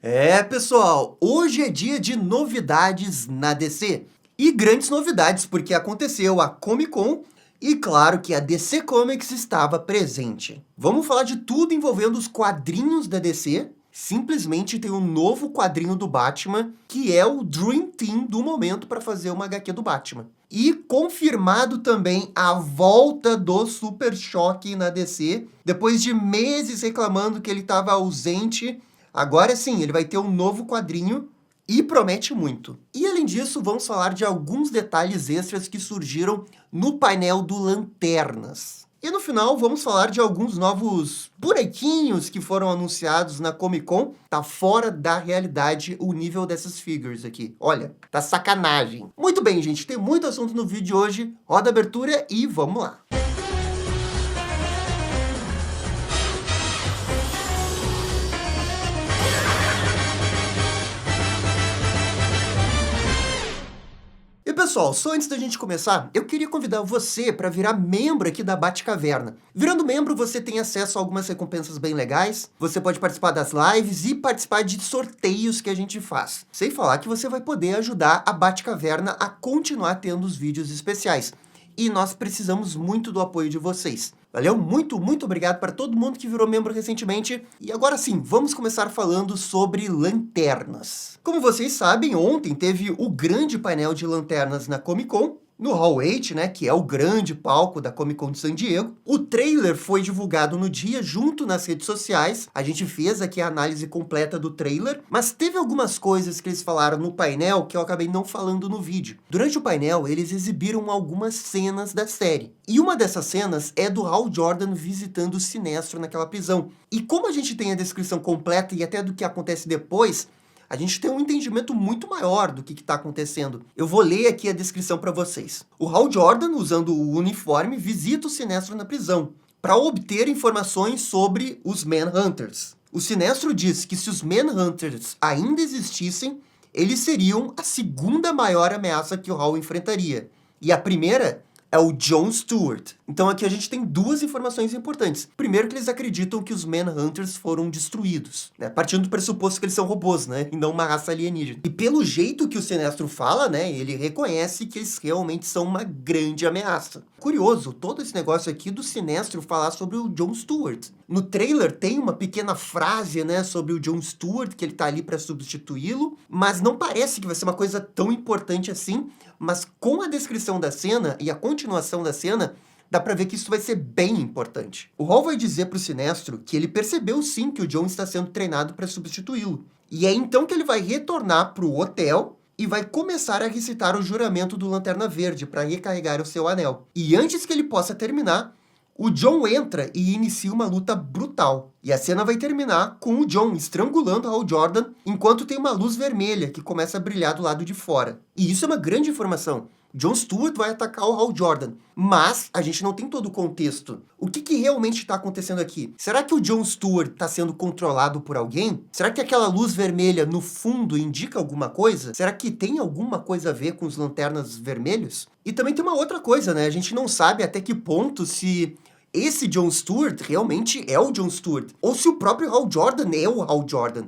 É, pessoal, hoje é dia de novidades na DC. E grandes novidades, porque aconteceu a Comic Con e claro que a DC Comics estava presente. Vamos falar de tudo envolvendo os quadrinhos da DC. Simplesmente tem um novo quadrinho do Batman, que é o Dream Team do momento para fazer uma HQ do Batman. E confirmado também a volta do Super Choque na DC. Depois de meses reclamando que ele estava ausente, agora sim, ele vai ter um novo quadrinho e promete muito. E além disso, vamos falar de alguns detalhes extras que surgiram no painel do Lanternas. E no final, vamos falar de alguns novos bonequinhos que foram anunciados na Comic Con. Tá fora da realidade o nível dessas figures aqui. Olha, tá sacanagem. Muito bem, gente, tem muito assunto no vídeo de hoje. Roda a abertura e vamos lá. E pessoal, só antes da gente começar, eu queria convidar você para virar membro aqui da Batcaverna. Virando membro, você tem acesso a algumas recompensas bem legais, você pode participar das lives e participar de sorteios que a gente faz. Sem falar que você vai poder ajudar a Batcaverna a continuar tendo os vídeos especiais. E nós precisamos muito do apoio de vocês. Valeu? Muito obrigado para todo mundo que virou membro recentemente. E agora sim, vamos começar falando sobre lanternas. Como vocês sabem, ontem teve o grande painel de lanternas na Comic Con, no Hall 8, né, que é o grande palco da Comic Con de San Diego. O trailer foi divulgado no dia, junto nas redes sociais. A gente fez aqui a análise completa do trailer, mas teve algumas coisas que eles falaram no painel que eu acabei não falando no vídeo. Durante o painel, eles exibiram algumas cenas da série. E uma dessas cenas é do Hal Jordan visitando o Sinestro naquela prisão. E como a gente tem a descrição completa e até do que acontece depois, a gente tem um entendimento muito maior do que está acontecendo. Eu vou ler aqui a descrição para vocês. O Hal Jordan, usando o uniforme, visita o Sinestro na prisão para obter informações sobre os Manhunters. O Sinestro diz que se os Manhunters ainda existissem, eles seriam a segunda maior ameaça que o Hal enfrentaria. E a primeira é o John Stewart. Então aqui a gente tem duas informações importantes. Primeiro, que eles acreditam que os Manhunters foram destruídos, né? Partindo do pressuposto que eles são robôs, né? E não uma raça alienígena. E pelo jeito que o Sinestro fala, né? Ele reconhece que eles realmente são uma grande ameaça. Curioso, todo esse negócio aqui do Sinestro falar sobre o John Stewart. No trailer tem uma pequena frase, né, sobre o John Stewart, que ele tá ali para substituí-lo, mas não parece que vai ser uma coisa tão importante assim, mas com a descrição da cena e a continuação da cena, dá pra ver que isso vai ser bem importante. O Hal vai dizer pro Sinestro que ele percebeu sim que o John está sendo treinado para substituí-lo. E é então que ele vai retornar pro hotel e vai começar a recitar o juramento do Lanterna Verde para recarregar o seu anel. E antes que ele possa terminar, o John entra e inicia uma luta brutal. E a cena vai terminar com o John estrangulando Hal Jordan, enquanto tem uma luz vermelha que começa a brilhar do lado de fora. E isso é uma grande informação. John Stewart vai atacar o Hal Jordan, mas a gente não tem todo o contexto. O que realmente está acontecendo aqui? Será que o John Stewart está sendo controlado por alguém? Será que aquela luz vermelha no fundo indica alguma coisa? Será que tem alguma coisa a ver com os lanternas vermelhos? E também tem uma outra coisa, né? A gente não sabe até que ponto se esse John Stewart realmente é o John Stewart, ou se o próprio Hal Jordan é o Hal Jordan.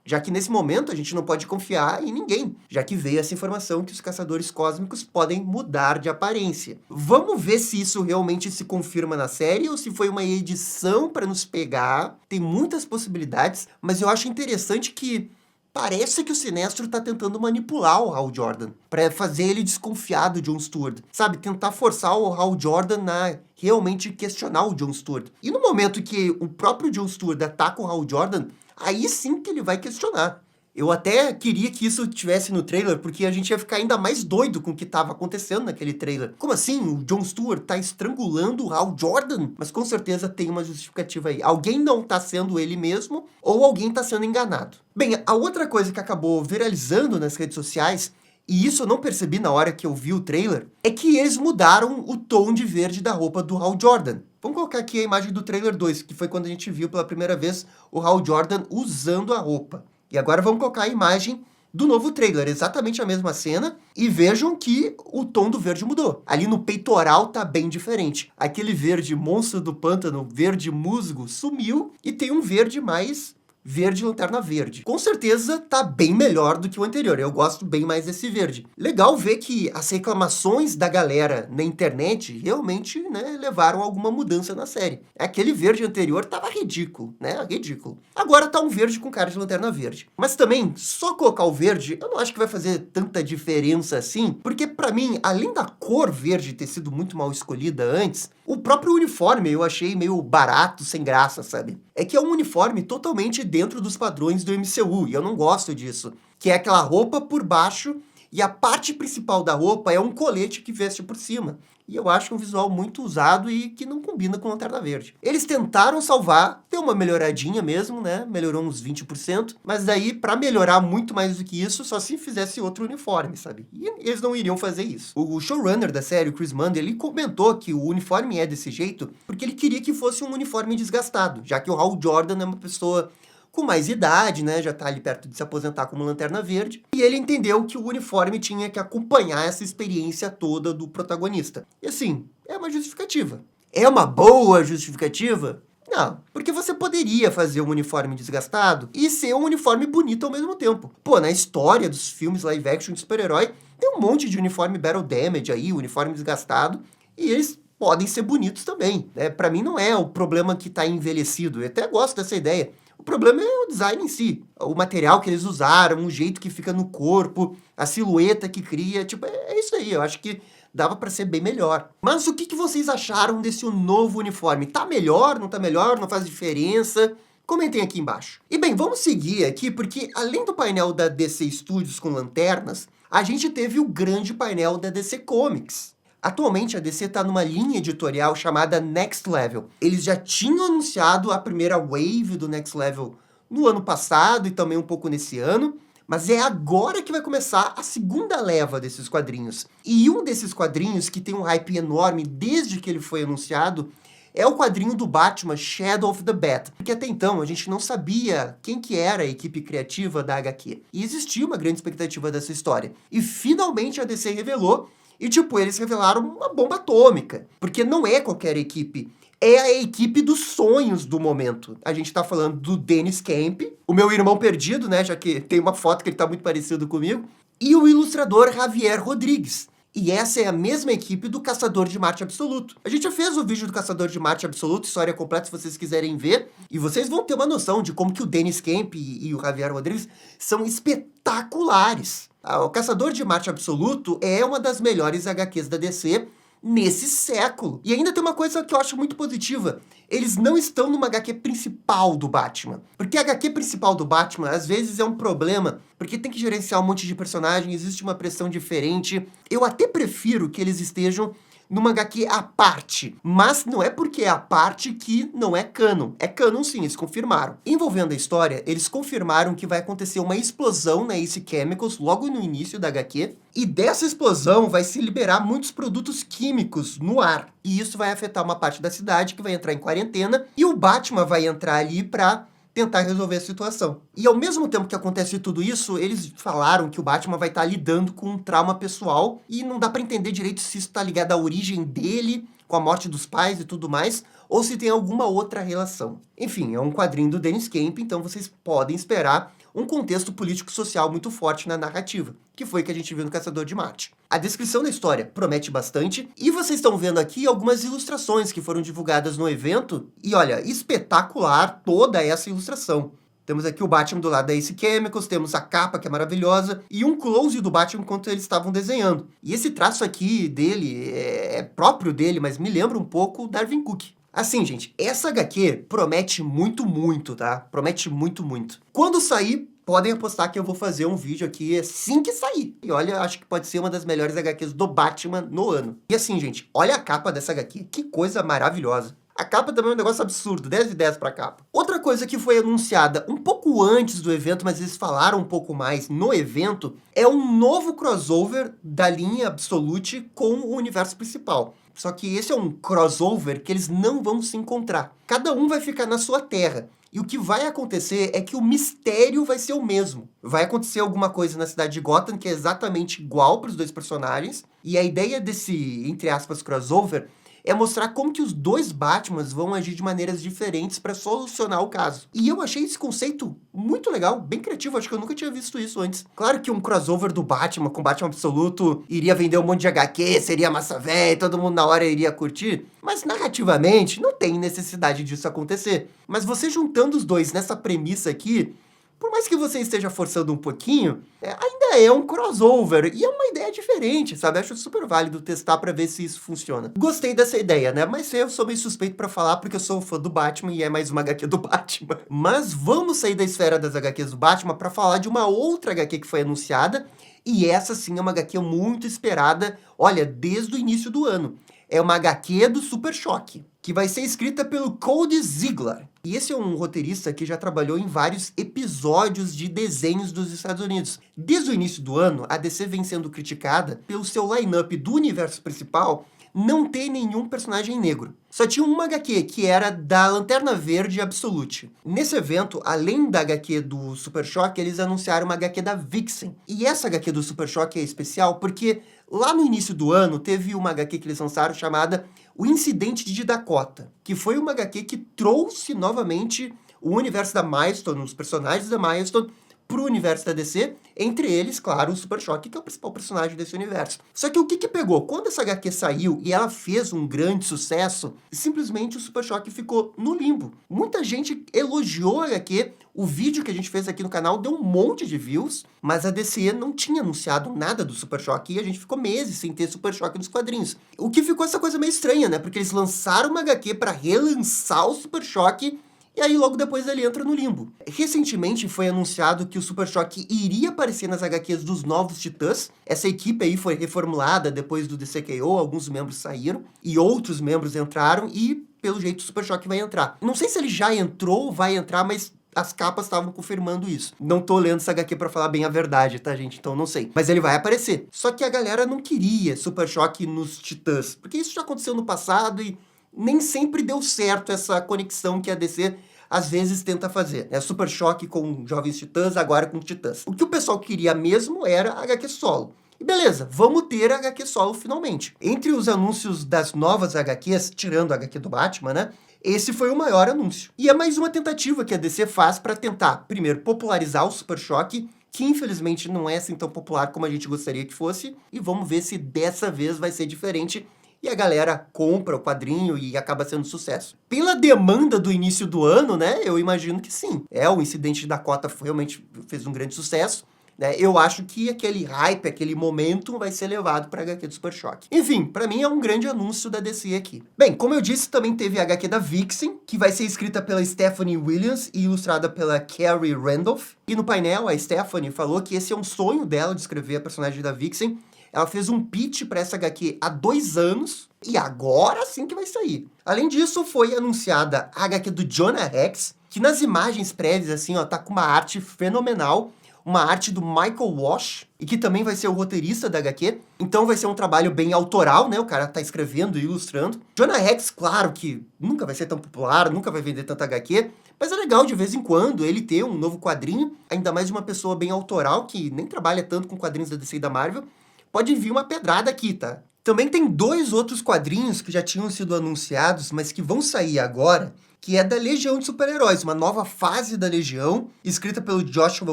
Já que nesse momento a gente não pode confiar em ninguém, já que veio essa informação que os caçadores cósmicos podem mudar de aparência. Vamos ver se isso realmente se confirma na série ou se foi uma edição para nos pegar. Tem muitas possibilidades, mas eu acho interessante que parece que o Sinestro tá tentando manipular o Hal Jordan para fazer ele desconfiar do John Stewart. Sabe, tentar forçar o Hal Jordan a realmente questionar o John Stewart. E no momento que o próprio John Stewart ataca o Hal Jordan, aí sim que ele vai questionar. Eu até queria que isso tivesse no trailer, porque a gente ia ficar ainda mais doido com o que estava acontecendo naquele trailer. Como assim? O John Stewart tá estrangulando o Hal Jordan? Mas com certeza tem uma justificativa aí. Alguém não tá sendo ele mesmo, ou alguém tá sendo enganado. Bem, a outra coisa que acabou viralizando nas redes sociais, e isso eu não percebi na hora que eu vi o trailer, é que eles mudaram o tom de verde da roupa do Hal Jordan. Vamos colocar aqui a imagem do trailer 2, que foi quando a gente viu pela primeira vez o Hal Jordan usando a roupa. E agora vamos colocar a imagem do novo trailer, exatamente a mesma cena, e vejam que o tom do verde mudou. Ali no peitoral tá bem diferente. Aquele verde monstro do pântano, verde musgo, sumiu e tem um verde mais verde e Lanterna Verde. Com certeza tá bem melhor do que o anterior, eu gosto bem mais desse verde. Legal ver que as reclamações da galera na internet realmente, né, levaram a alguma mudança na série. Aquele verde anterior tava ridículo, né, ridículo. Agora tá um verde com cara de Lanterna Verde. Mas também, só colocar o verde, eu não acho que vai fazer tanta diferença assim, porque pra mim, além da cor verde ter sido muito mal escolhida antes, o próprio uniforme eu achei meio barato, sem graça, sabe? É que é um uniforme totalmente dentro dos padrões do MCU, e eu não gosto disso. Que é aquela roupa por baixo, e a parte principal da roupa é um colete que veste por cima. E eu acho um visual muito usado e que não combina com Lanterna Verde. Eles tentaram salvar, deu uma melhoradinha mesmo, né? Melhorou uns 20%, mas daí, pra melhorar muito mais do que isso, só se fizesse outro uniforme, sabe? E eles não iriam fazer isso. O showrunner da série, o Chris Manda, ele comentou que o uniforme é desse jeito porque ele queria que fosse um uniforme desgastado, já que o Hal Jordan é uma pessoa com mais idade, né, já tá ali perto de se aposentar como Lanterna Verde, e ele entendeu que o uniforme tinha que acompanhar essa experiência toda do protagonista. E assim, é uma justificativa. É uma boa justificativa? Não, porque você poderia fazer um uniforme desgastado e ser um uniforme bonito ao mesmo tempo. Pô, na história dos filmes live action de super-herói, tem um monte de uniforme battle damage aí, uniforme desgastado, e eles podem ser bonitos também, né? Pra mim não é o problema que tá envelhecido, eu até gosto dessa ideia. O problema é o design em si, o material que eles usaram, o jeito que fica no corpo, a silhueta que cria, tipo, é isso aí, eu acho que dava pra ser bem melhor. Mas o que vocês acharam desse novo uniforme? Tá melhor, não tá melhor, não faz diferença? Comentem aqui embaixo. E bem, vamos seguir aqui, porque além do painel da DC Studios com lanternas, a gente teve o grande painel da DC Comics. Atualmente, a DC está numa linha editorial chamada Next Level. Eles já tinham anunciado a primeira wave do Next Level no ano passado e também um pouco nesse ano, mas é agora que vai começar a segunda leva desses quadrinhos. E um desses quadrinhos que tem um hype enorme desde que ele foi anunciado é o quadrinho do Batman Shadow of the Bat, porque até então a gente não sabia quem que era a equipe criativa da HQ. E existia uma grande expectativa dessa história. E finalmente a DC revelou. E, tipo, eles revelaram uma bomba atômica. Porque não é qualquer equipe. É a equipe dos sonhos do momento. A gente tá falando do Dennis Camp, o meu irmão perdido, né? Já que tem uma foto que ele tá muito parecido comigo. E o ilustrador Javier Rodrigues. E essa é a mesma equipe do Caçador de Marte Absoluto. A gente já fez o vídeo do Caçador de Marte Absoluto, história completa, se vocês quiserem ver. E vocês vão ter uma noção de como que o Dennis Camp e o Javier Rodrigues são espetaculares. O Caçador de Marte Absoluto é uma das melhores HQs da DC nesse século. E ainda tem uma coisa que eu acho muito positiva. Eles não estão numa HQ principal do Batman. Porque a HQ principal do Batman, às vezes, é um problema, porque tem que gerenciar um monte de personagem, existe uma pressão diferente. Eu até prefiro que eles estejam numa HQ à parte, mas não é porque é à parte que não é canon. É canon sim, eles confirmaram. Envolvendo a história, eles confirmaram que vai acontecer uma explosão na Ace Chemicals logo no início da HQ, e dessa explosão vai se liberar muitos produtos químicos no ar, e isso vai afetar uma parte da cidade que vai entrar em quarentena, e o Batman vai entrar ali pra tentar resolver a situação. E ao mesmo tempo que acontece tudo isso, eles falaram que o Batman vai estar lidando com um trauma pessoal e não dá pra entender direito se isso tá ligado à origem dele, com a morte dos pais e tudo mais, ou se tem alguma outra relação. Enfim, é um quadrinho do Dennis Camp, então vocês podem esperar um contexto político-social muito forte na narrativa, que foi o que a gente viu no Caçador de Marte. A descrição da história promete bastante, e vocês estão vendo aqui algumas ilustrações que foram divulgadas no evento, e olha, espetacular toda essa ilustração. Temos aqui o Batman do lado da Ace Chemicals, temos a capa, que é maravilhosa, e um close do Batman enquanto eles estavam desenhando. E esse traço aqui dele é próprio dele, mas me lembra um pouco o Darwin Cook. Assim, gente, essa HQ promete muito, tá? Promete muito. Quando sair, podem apostar que eu vou fazer um vídeo aqui assim que sair. E olha, acho que pode ser uma das melhores HQs do Batman no ano. E assim, gente, olha a capa dessa HQ, que coisa maravilhosa. A capa também é um negócio absurdo, 10 de 10 pra capa. Outra coisa que foi anunciada um pouco antes do evento, mas eles falaram um pouco mais no evento, é um novo crossover da linha Absolute com o universo principal. Só que esse é um crossover que eles não vão se encontrar. Cada um vai ficar na sua terra. E o que vai acontecer é que o mistério vai ser o mesmo. Vai acontecer alguma coisa na cidade de Gotham que é exatamente igual para os dois personagens. E a ideia desse, entre aspas, crossover é mostrar como que os dois Batmans vão agir de maneiras diferentes para solucionar o caso. E eu achei esse conceito muito legal, bem criativo, acho que eu nunca tinha visto isso antes. Claro que um crossover do Batman com Batman Absoluto iria vender um monte de HQ, seria massa véia, todo mundo na hora iria curtir, mas narrativamente não tem necessidade disso acontecer. Mas você juntando os dois nessa premissa aqui, por mais que você esteja forçando um pouquinho, ainda é um crossover, e é uma ideia diferente, sabe? Acho super válido testar pra ver se isso funciona. Gostei dessa ideia, né? Mas eu sou meio suspeito pra falar porque eu sou fã do Batman e é mais uma HQ do Batman. Mas vamos sair da esfera das HQs do Batman pra falar de uma outra HQ que foi anunciada, e essa sim é uma HQ muito esperada, olha, desde o início do ano. É uma HQ do Super Choque, que vai ser escrita pelo Cody Ziglar. E esse é um roteirista que já trabalhou em vários episódios de desenhos dos Estados Unidos. Desde o início do ano, a DC vem sendo criticada pelo seu line-up do universo principal não ter nenhum personagem negro. Só tinha uma HQ, que era da Lanterna Verde Absolute. Nesse evento, além da HQ do Super Choque, eles anunciaram uma HQ da Vixen. E essa HQ do Super Choque é especial porque lá no início do ano teve uma HQ que eles lançaram chamada O Incidente de Dakota, que foi uma HQ que trouxe novamente o universo da Milestone, os personagens da Milestone, pro universo da DC, entre eles, claro, o Super Choque, que é o principal personagem desse universo. Só que o que pegou? Quando essa HQ saiu e ela fez um grande sucesso, simplesmente o Super Choque ficou no limbo. Muita gente elogiou a HQ, o vídeo que a gente fez aqui no canal deu um monte de views, mas a DC não tinha anunciado nada do Super Choque e a gente ficou meses sem ter Super Choque nos quadrinhos. O que ficou essa coisa meio estranha, né? Porque eles lançaram uma HQ para relançar o Super Choque, e aí logo depois ele entra no limbo. Recentemente foi anunciado que o Super Choque iria aparecer nas HQs dos Novos Titãs. Essa equipe aí foi reformulada depois do DCKO, alguns membros saíram e outros membros entraram e, pelo jeito, o Super Choque vai entrar. Não sei se ele já entrou ou vai entrar, mas as capas estavam confirmando isso. Não tô lendo essa HQ pra falar bem a verdade, tá, gente? Então não sei. Mas ele vai aparecer. Só que a galera não queria Super Choque nos Titãs, porque isso já aconteceu no passado e nem sempre deu certo essa conexão que a DC às vezes tenta fazer. É Super Choque com Jovens Titãs, agora com Titãs. O que o pessoal queria mesmo era a HQ solo. E beleza, vamos ter a HQ solo finalmente. Entre os anúncios das novas HQs, tirando a HQ do Batman, né? Esse foi o maior anúncio. E é mais uma tentativa que a DC faz para tentar, primeiro, popularizar o Super Choque, que infelizmente não é assim tão popular como a gente gostaria que fosse, e vamos ver se dessa vez vai ser diferente e a galera compra o quadrinho e acaba sendo sucesso. Pela demanda do início do ano, né, eu imagino que sim. O Incidente de Dakota realmente fez um grande sucesso, né? Eu acho que aquele hype, aquele momento vai ser levado para a HQ do Super Choque. Enfim, para mim é um grande anúncio da DC aqui. Bem, como eu disse, também teve a HQ da Vixen, que vai ser escrita pela Stephanie Williams e ilustrada pela Carrie Randolph. E no painel, a Stephanie falou que esse é um sonho dela de escrever a personagem da Vixen. Ela fez um pitch para essa HQ há 2 anos, e agora sim que vai sair. Além disso, foi anunciada a HQ do Jonah Hex, que nas imagens prévias, assim, ó, tá com uma arte fenomenal, uma arte do Michael Walsh, e que também vai ser o roteirista da HQ. Então vai ser um trabalho bem autoral, né? O cara tá escrevendo e ilustrando. Jonah Hex, claro que nunca vai ser tão popular, nunca vai vender tanta HQ, mas é legal de vez em quando ele ter um novo quadrinho, ainda mais de uma pessoa bem autoral, que nem trabalha tanto com quadrinhos da DC e da Marvel. Pode vir uma pedrada aqui, tá? Também tem 2 outros quadrinhos que já tinham sido anunciados, mas que vão sair agora, que é da Legião de Super-Heróis, uma nova fase da Legião, escrita pelo Joshua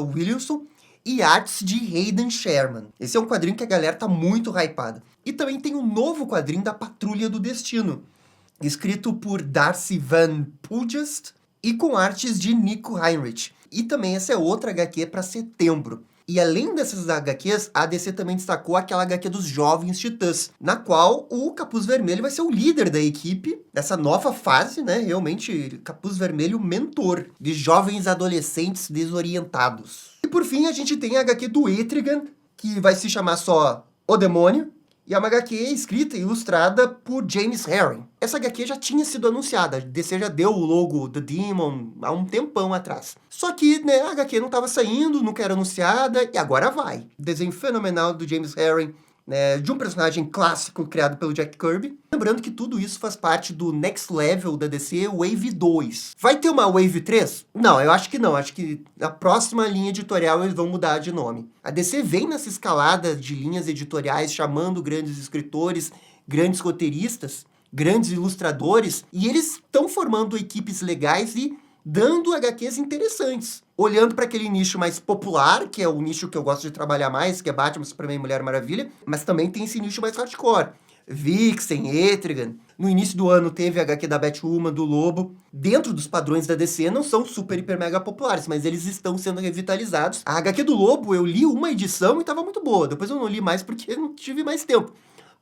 Williamson, e artes de Hayden Sherman. Esse é um quadrinho que a galera tá muito hypada. E também tem um novo quadrinho da Patrulha do Destino, escrito por Darcy Van Pugest e com artes de Nico Heinrich. E também essa é outra HQ para setembro. E além dessas HQs, a DC também destacou aquela HQ dos Jovens Titãs, na qual o Capuz Vermelho vai ser o líder da equipe, dessa nova fase, né? Realmente, Capuz Vermelho mentor de jovens adolescentes desorientados. E por fim, a gente tem a HQ do Etrigan, que vai se chamar só O Demônio, e é uma HQ escrita e ilustrada por James Herring. Essa HQ já tinha sido anunciada, a DC já deu o logo The Demon há um tempão atrás. Só que, né, a HQ não estava saindo, nunca era anunciada, e agora vai. Desenho fenomenal do James Herring, né, de um personagem clássico criado pelo Jack Kirby. Lembrando que tudo isso faz parte do Next Level da DC, Wave 2. Vai ter uma Wave 3? Não, eu acho que não. Acho que na próxima linha editorial eles vão mudar de nome. A DC vem nessa escalada de linhas editoriais, chamando grandes escritores, grandes roteiristas, grandes ilustradores, e eles estão formando equipes legais e dando HQs interessantes. Olhando para aquele nicho mais popular, que é o nicho que eu gosto de trabalhar mais, que é Batman, Superman e Mulher Maravilha, mas também tem esse nicho mais hardcore. Vixen, Etrigan. No início do ano teve a HQ da Batwoman, do Lobo. Dentro dos padrões da DC, não são super, hiper, mega populares, mas eles estão sendo revitalizados. A HQ do Lobo, eu li uma edição e estava muito boa. Depois eu não li mais porque não tive mais tempo.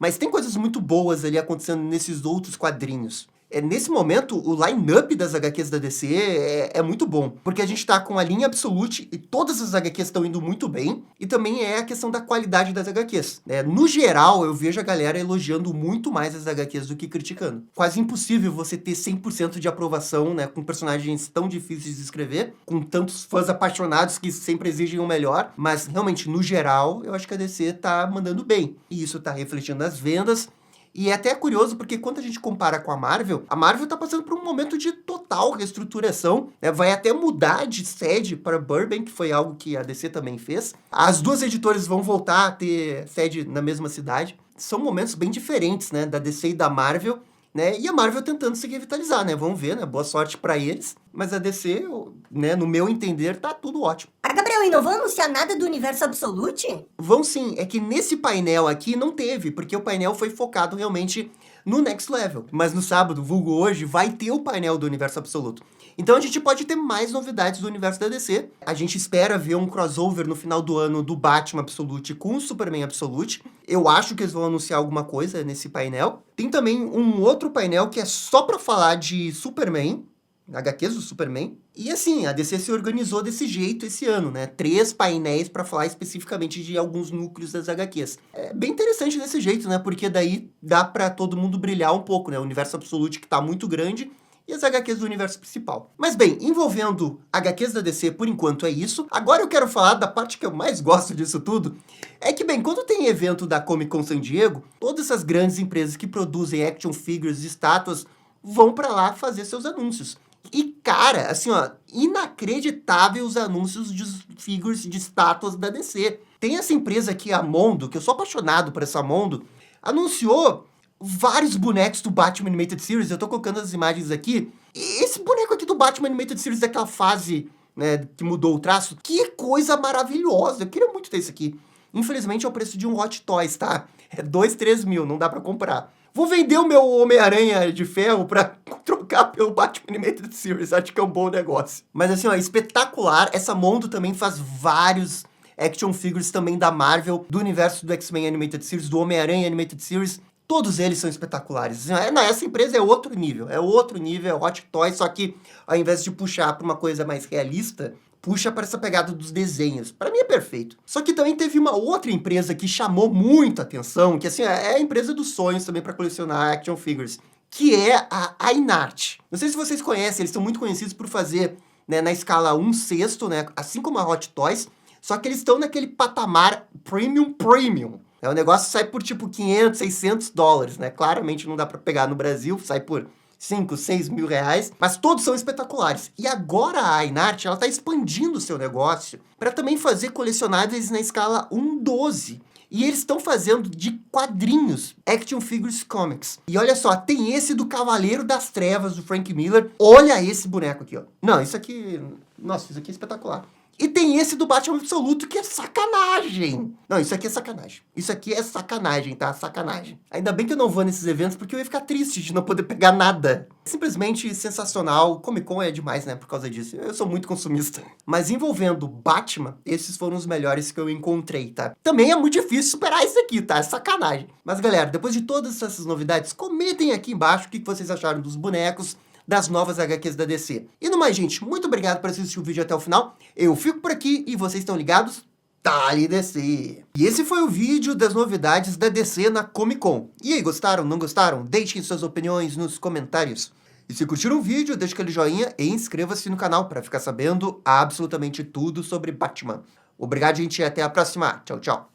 Mas tem coisas muito boas ali acontecendo nesses outros quadrinhos. Nesse momento, o line-up das HQs da DC é muito bom, porque a gente tá com a linha Absolute e todas as HQs estão indo muito bem, e também é a questão da qualidade das HQs. No geral, eu vejo a galera elogiando muito mais as HQs do que criticando. Quase impossível você ter 100% de aprovação, né, com personagens tão difíceis de escrever, com tantos fãs apaixonados que sempre exigem o melhor, mas realmente, no geral, eu acho que a DC tá mandando bem, e isso tá refletindo nas vendas. E é até curioso porque quando a gente compara com a Marvel tá passando por um momento de total reestruturação, né? Vai até mudar de sede para Burbank, que foi algo que a DC também fez. As duas editoras vão voltar a ter sede na mesma cidade. São momentos bem diferentes, né, da DC e da Marvel, né? E a Marvel tentando se revitalizar, né? Vamos ver, né? Boa sorte para eles. Mas a DC, né, no meu entender, tá tudo ótimo. Gabriel, e não vão anunciar nada do Universo Absolute? Vão sim, é que nesse painel aqui não teve, porque o painel foi focado realmente no Next Level. Mas no sábado, vulgo hoje, vai ter o painel do Universo Absoluto. Então a gente pode ter mais novidades do universo da DC. A gente espera ver um crossover no final do ano do Batman Absolute com o Superman Absolute. Eu acho que eles vão anunciar alguma coisa nesse painel. Tem também um outro painel que é só pra falar de Superman, HQs do Superman. E assim, a DC se organizou desse jeito esse ano, né? 3 painéis pra falar especificamente de alguns núcleos das HQs. É bem interessante desse jeito, né? Porque daí dá pra todo mundo brilhar um pouco, né? O universo Absolute que tá muito grande e as HQs do universo principal. Mas bem, envolvendo HQs da DC, por enquanto é isso. Agora eu quero falar da parte que eu mais gosto disso tudo. É que, bem, quando tem evento da Comic Con San Diego, todas essas grandes empresas que produzem action figures e estátuas vão pra lá fazer seus anúncios. E, cara, assim, ó, inacreditável os anúncios de figures de estátuas da DC. Tem essa empresa aqui, a Mondo, que eu sou apaixonado por essa Mondo, anunciou vários bonecos do Batman Animated Series. Eu tô colocando as imagens aqui. E esse boneco aqui do Batman Animated Series daquela fase, né, que mudou o traço, que coisa maravilhosa. Eu queria muito ter isso aqui. Infelizmente é o preço de um Hot Toys, tá? É 2, 3 mil, não dá pra comprar. Vou vender o meu Homem-Aranha de ferro pra trocar pelo Batman Animated Series. Acho que é um bom negócio. Mas assim, ó, espetacular. Essa Mondo também faz vários action figures também da Marvel, do universo do X-Men Animated Series, do Homem-Aranha Animated Series. Todos eles são espetaculares. Essa empresa é outro nível. É Hot Toys, só que ao invés de puxar pra uma coisa mais realista, puxa para essa pegada dos desenhos. Para mim é perfeito. Só que também teve uma outra empresa que chamou muita atenção, que assim, é a empresa dos sonhos também para colecionar action figures, que é a Ainart. Não sei se vocês conhecem, eles são muito conhecidos por fazer, né, na escala 1/6, né, assim como a Hot Toys, só que eles estão naquele patamar premium. O negócio sai por tipo 500, 600 dólares, né? Claramente não dá para pegar no Brasil, sai por 5, 6 mil reais, mas todos são espetaculares. E agora a Ainart, ela tá expandindo o seu negócio para também fazer colecionáveis na escala 1/12. E eles estão fazendo de quadrinhos, Action Figures Comics. E olha só, tem esse do Cavaleiro das Trevas, do Frank Miller. Olha esse boneco aqui, ó. Não, isso aqui... Nossa, isso aqui é espetacular. E tem esse do Batman Absoluto, que é sacanagem. Não, isso aqui é sacanagem. Isso aqui é sacanagem, tá? Sacanagem. Ainda bem que eu não vou nesses eventos, porque eu ia ficar triste de não poder pegar nada. Simplesmente sensacional. Comic Con é demais, né? Por causa disso. Eu sou muito consumista. Mas envolvendo Batman, esses foram os melhores que eu encontrei, tá? Também é muito difícil superar isso aqui, tá? É sacanagem. Mas, galera, depois de todas essas novidades, comentem aqui embaixo o que vocês acharam dos bonecos, das novas HQs da DC. E no mais, gente, muito obrigado por assistir o vídeo até o final. Eu fico por aqui e vocês estão ligados? Dale DC! E esse foi o vídeo das novidades da DC na Comic Con. E aí, gostaram? Não gostaram? Deixem suas opiniões nos comentários. E se curtiram o vídeo, deixa aquele joinha e inscreva-se no canal para ficar sabendo absolutamente tudo sobre Batman. Obrigado, gente, e até a próxima. Tchau, tchau.